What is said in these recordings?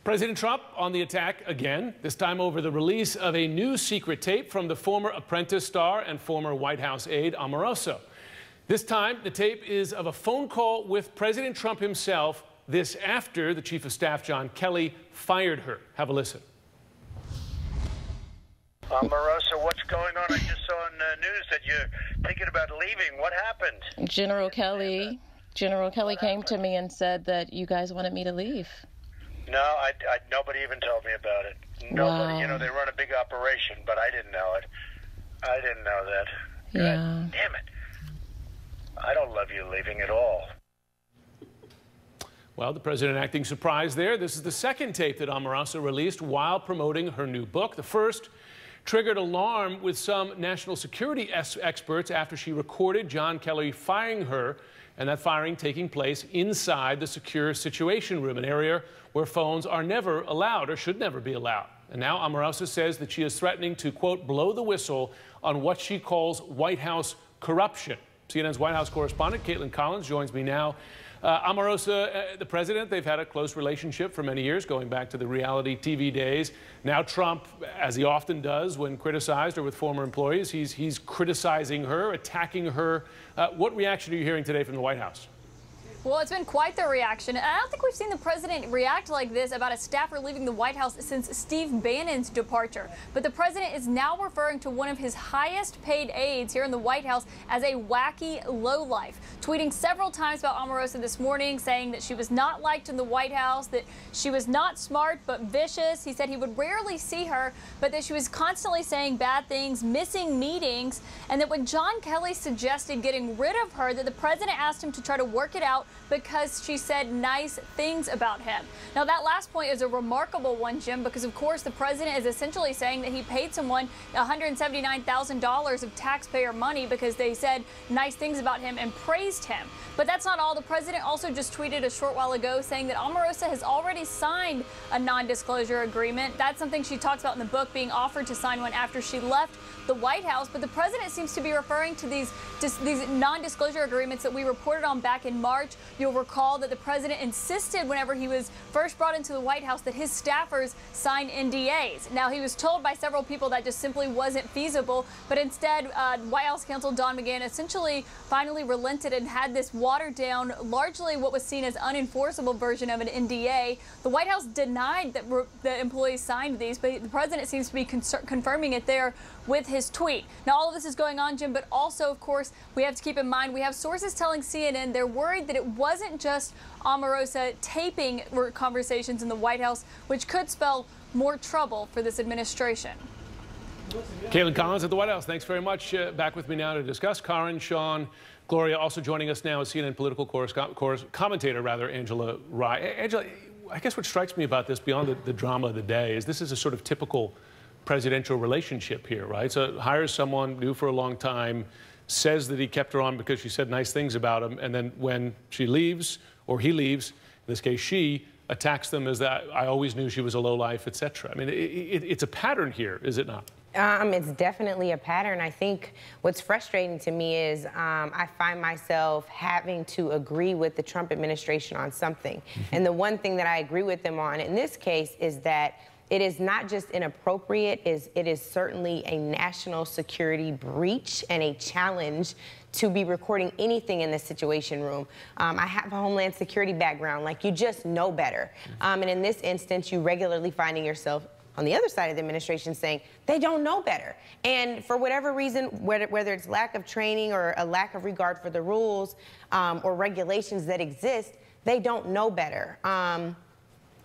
President Trump on the attack again, this time over the release of a new secret tape from the former Apprentice star and former White House aide Omarosa. This time, the tape is of a phone call with President Trump himself, this after the Chief of Staff, John Kelly, fired her. Have a listen. Omarosa, what's going on? I just saw in the news that you're thinking about leaving. What happened? General Kelly came to me and said that you guys wanted me to leave. No, nobody even told me about it. Nobody. Wow. You know, they run a big operation, but I didn't know it. I didn't know that. Yeah. God damn it. I don't love you leaving at all. Well, the president acting surprised there. This is the second tape that Omarosa released while promoting her new book. The first triggered alarm with some national security experts after she recorded John Kelly firing her, and that firing taking place inside the secure Situation Room, an area where phones are never allowed or should never be allowed. And now Omarosa says that she is threatening to, quote, blow the whistle on what she calls White House corruption. CNN's White House correspondent Caitlin Collins joins me now. Omarosa, the president, they've had a close relationship for many years, going back to the reality TV days. Now Trump, as he often does when criticized or with former employees, he's criticizing her, attacking her. What reaction are you hearing today from the White House? Well, it's been quite the reaction. And I don't think we've seen the president react like this about a staffer leaving the White House since Steve Bannon's departure. But the president is now referring to one of his highest paid aides here in the White House as a wacky lowlife, tweeting several times about Omarosa this morning, saying that she was not liked in the White House, that she was not smart but vicious. He said he would rarely see her, but that she was constantly saying bad things, missing meetings, and that when John Kelly suggested getting rid of her, that the president asked him to try to work it out because she said nice things about him. Now, that last point is a remarkable one, Jim, because, of course, the president is essentially saying that he paid someone $179,000 of taxpayer money because they said nice things about him and praised him. But that's not all. The president also just tweeted a short while ago saying that Omarosa has already signed a non-disclosure agreement. That's something she talks about in the book, being offered to sign one after she left the White House. But the president seems to be referring to these non-disclosure agreements that we reported on back in March. You'll recall that the president insisted whenever he was first brought into the White House that his staffers sign NDAs. Now, he was told by several people that just simply wasn't feasible, but instead, White House counsel Don McGahn essentially finally relented and had this watered down, largely what was seen as unenforceable version of an NDA. The White House denied that the employees signed these, but the president seems to be confirming it there with his tweet. Now, all of this is going on, Jim, but also, of course, we have to keep in mind, we have sources telling CNN they're worried that it wasn't just Omarosa taping conversations in the White House, which could spell more trouble for this administration. Caitlin Collins at the White House, thanks very much. Back with me now to discuss. Karen, Sean, Gloria, also joining us now is CNN political commentator, Angela Rye. Angela, I guess what strikes me about this, beyond the drama of the day, is this is a sort of typical presidential relationship here, right? So hires someone new for a long time, says that he kept her on because she said nice things about him, and then when she leaves, or he leaves, in this case she, attacks them as that I always knew she was a lowlife, etc. I mean, it's a pattern here, is it not? It's definitely a pattern. I think what's frustrating to me is I find myself having to agree with the Trump administration on something. And the one thing that I agree with them on in this case is that it is not just inappropriate, it is certainly a national security breach and a challenge to be recording anything in the Situation Room. I have a Homeland Security background, like you just know better. And in this instance, you regularly finding yourself on the other side of the administration saying they don't know better. And for whatever reason, whether it's lack of training or a lack of regard for the rules or regulations that exist, they don't know better.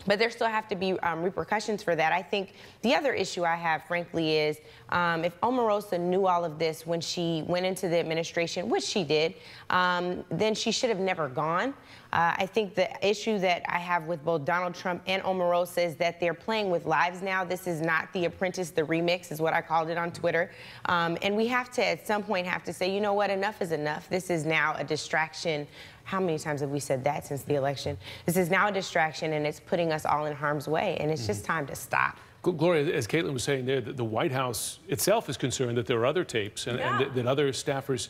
But there still have to be repercussions for that. I think the other issue I have, frankly, is if Omarosa knew all of this when she went into the administration, which she did, then she should have never gone. I think the issue that I have with both Donald Trump and Omarosa is that they're playing with lives now. This is not The Apprentice, the remix is what I called it on Twitter. And we have to, at some point, have to say, you know what, enough is enough. This is now a distraction. How many times have we said that since the election? This is now a distraction, and it's putting us all in harm's way, and it's just time to stop. Gloria, as Caitlin was saying there, the White House itself is concerned that there are other tapes and that other staffers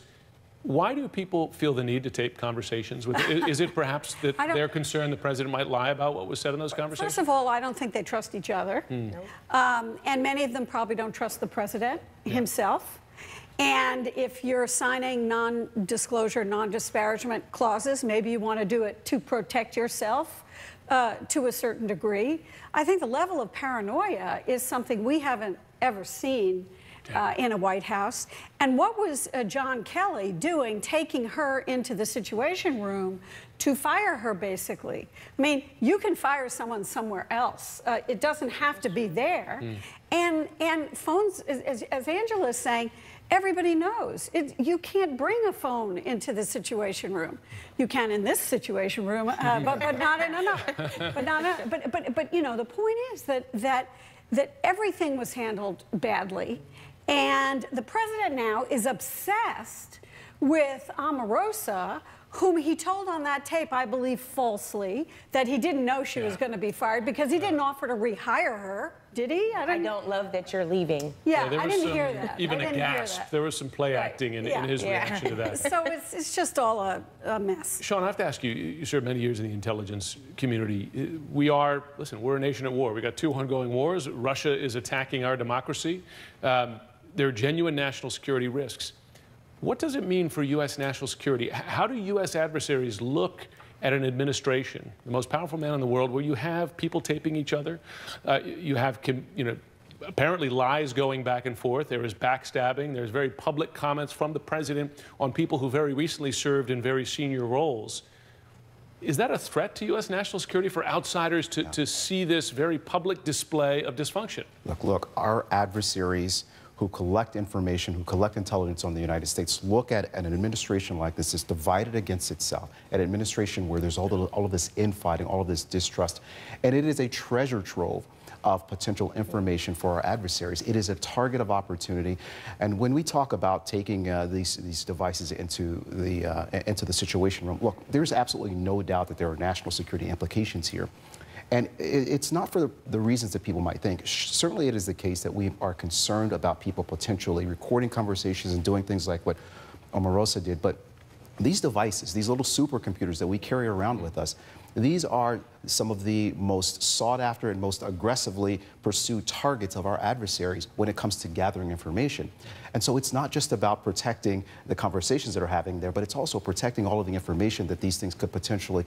Why do people feel the need to tape conversations? Is it perhaps that they're concerned the president might lie about what was said in those conversations? First of all, I don't think they trust each other. And many of them probably don't trust the president himself. And if you're signing non-disclosure, non-disparagement clauses, maybe you want to do it to protect yourself to a certain degree. I think the level of paranoia is something we haven't ever seen in a White House. And what was John Kelly doing, taking her into the Situation Room to fire her, basically? I mean, you can fire someone somewhere else. It doesn't have to be there. And phones, as Angela is saying, everybody knows. You can't bring a phone into the Situation Room. You can in this Situation Room, but not in another. But you know, the point is that everything was handled badly. And the president now is obsessed with Omarosa, whom he told on that tape, I believe falsely, that he didn't know she was going to be fired because he didn't offer to rehire her. Did he? I don't love that you're leaving. Yeah, I didn't hear that. Even a gasp. There was some play acting in his reaction to that. So it's just all a mess. Sean, I have to ask you, you served many years in the intelligence community. We're a nation at war. We've got 2 ongoing wars. Russia is attacking our democracy. There are genuine national security risks. What does it mean for U.S. national security? How do U.S. adversaries look at an administration, the most powerful man in the world, where you have people taping each other, you have, apparently lies going back and forth, there is backstabbing, there's very public comments from the president on people who very recently served in very senior roles. Is that a threat to U.S. national security for outsiders to see this very public display of dysfunction? Look, our adversaries who collect information, who collect intelligence on the United States, look at an administration like this is divided against itself, an administration where there's all of this infighting, all of this distrust, and it is a treasure trove of potential information for our adversaries. It is a target of opportunity, and when we talk about taking these devices into the Situation Room, look, there's absolutely no doubt that there are national security implications here. And it's not for the reasons that people might think. Certainly it is the case that we are concerned about people potentially recording conversations and doing things like what Omarosa did. But these devices, these little supercomputers that we carry around with us, these are some of the most sought after and most aggressively pursued targets of our adversaries when it comes to gathering information. And so it's not just about protecting the conversations that are happening there, but it's also protecting all of the information that these things could potentially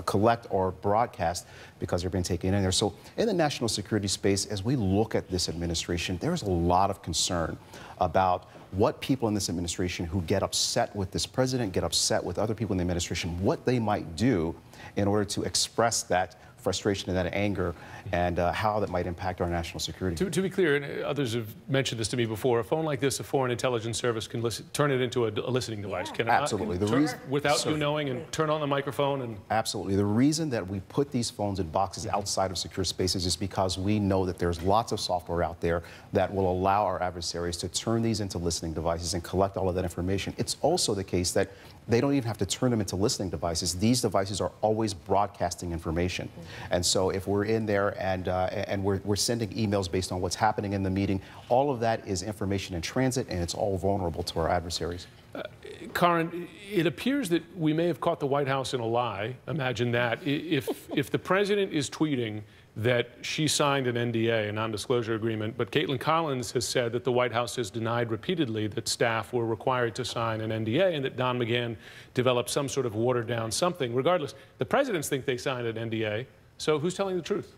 collect or broadcast because they're being taken in there. So in the national security space, as we look at this administration, there's a lot of concern about what people in this administration who get upset with this president, get upset with other people in the administration, what they might do in order to express that frustration and that anger, and how that might impact our national security. To be clear, and others have mentioned this to me before, a phone like this, a foreign intelligence service can turn it into a listening device. Can it absolutely. Without you knowing, and turn on the microphone? And absolutely. The reason that we put these phones in boxes outside of secure spaces is because we know that there's lots of software out there that will allow our adversaries to turn these into listening devices and collect all of that information. It's also the case that they don't even have to turn them into listening devices. These devices are always broadcasting information. And so if we're in there and we're sending emails based on what's happening in the meeting, all of that is information in transit, and it's all vulnerable to our adversaries. Karen, it appears that we may have caught the White House in a lie. Imagine that. If the president is tweeting that she signed an NDA, a non-disclosure agreement, but Caitlin Collins has said that the White House has denied repeatedly that staff were required to sign an NDA and that Don McGahn developed some sort of watered-down something. Regardless, the presidents think they signed an NDA. So who's telling the truth?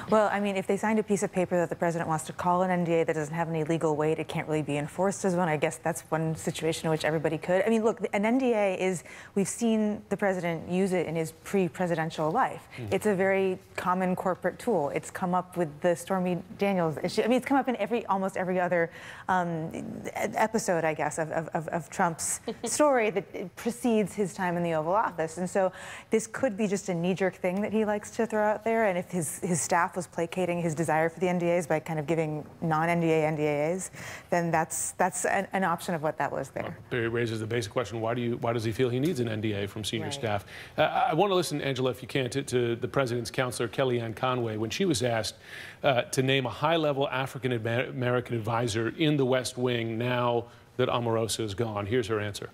Well, I mean, if they signed a piece of paper that the president wants to call an NDA that doesn't have any legal weight, it can't really be enforced as one. I guess that's one situation in which everybody could. I mean, look, an NDA is, we've seen the president use it in his pre-presidential life. It's a very common corporate tool. It's come up with the Stormy Daniels issue. I mean, it's come up in almost every other episode, I guess, of Trump's story that precedes his time in the Oval Office. And so this could be just a knee-jerk thing that he likes to throw out there, and if his staff was placating his desire for the NDAs by kind of giving non-NDA NDAs, then that's an option of what that was there. Well, it raises the basic question: why does he feel he needs an NDA from senior staff? I want to listen, Angela, if you can, to the president's counselor Kellyanne Conway when she was asked to name a high-level African American advisor in the West Wing now that Omarosa is gone. Here's her answer.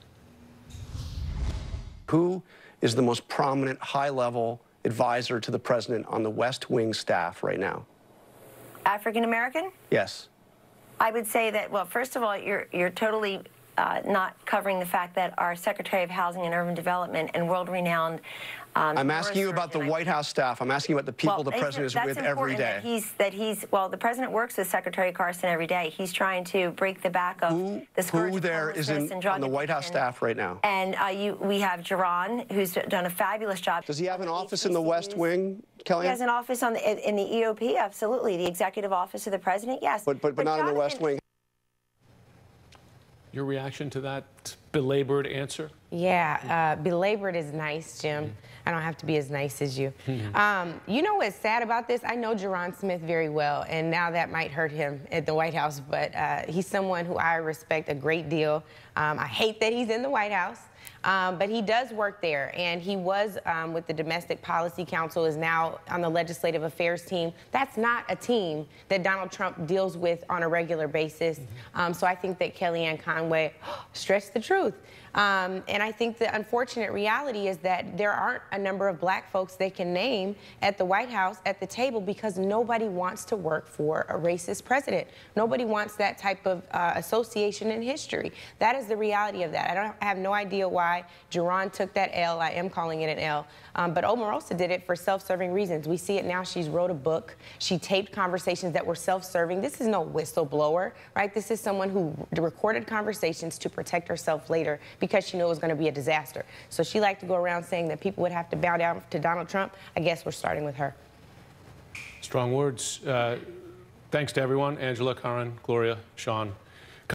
Who is the most prominent high-level advisor to the president on the West Wing staff right now? African American? Yes. I would say that, well, first of all, you're totally not covering the fact that our Secretary of Housing and Urban Development and world-renowned I'm asking you about the White House staff. I'm asking you about the people the president is with every day. Well, the president works with Secretary Carson every day. He's trying to break the back of the scourge who of there is on the White House staff right now? And we have Jerron, who's done a fabulous job. Does he have an office in the West Wing, Kellyanne? He has an office in the EOP, absolutely. The Executive Office of the President, yes. But not in the West Wing. Your reaction to that belabored answer? Yeah, belabored is nice, Jim. I don't have to be as nice as you. You know what's sad about this? I know Jerron Smith very well, and now that might hurt him at the White House, but he's someone who I respect a great deal. I hate that he's in the White House, but he does work there, and he was with the Domestic Policy Council, is now on the Legislative Affairs team. That's not a team that Donald Trump deals with on a regular basis. So I think that Kellyanne Conway stretched the truth. And I think the unfortunate reality is that there aren't a number of black folks they can name at the White House at the table because nobody wants to work for a racist president. Nobody wants that type of association in history. That is the reality of that. I have no idea why Jerron took that L. I am calling it an L. But Omarosa did it for self-serving reasons. We see it now. She's wrote a book. She taped conversations that were self-serving. This is no whistleblower, right? This is someone who recorded conversations to protect herself later because she knew it was going to be a disaster. So she liked to go around saying that people would have to bow down to Donald Trump. I guess we're starting with her. Strong words. Thanks to everyone. Angela, Karen, Gloria, Sean.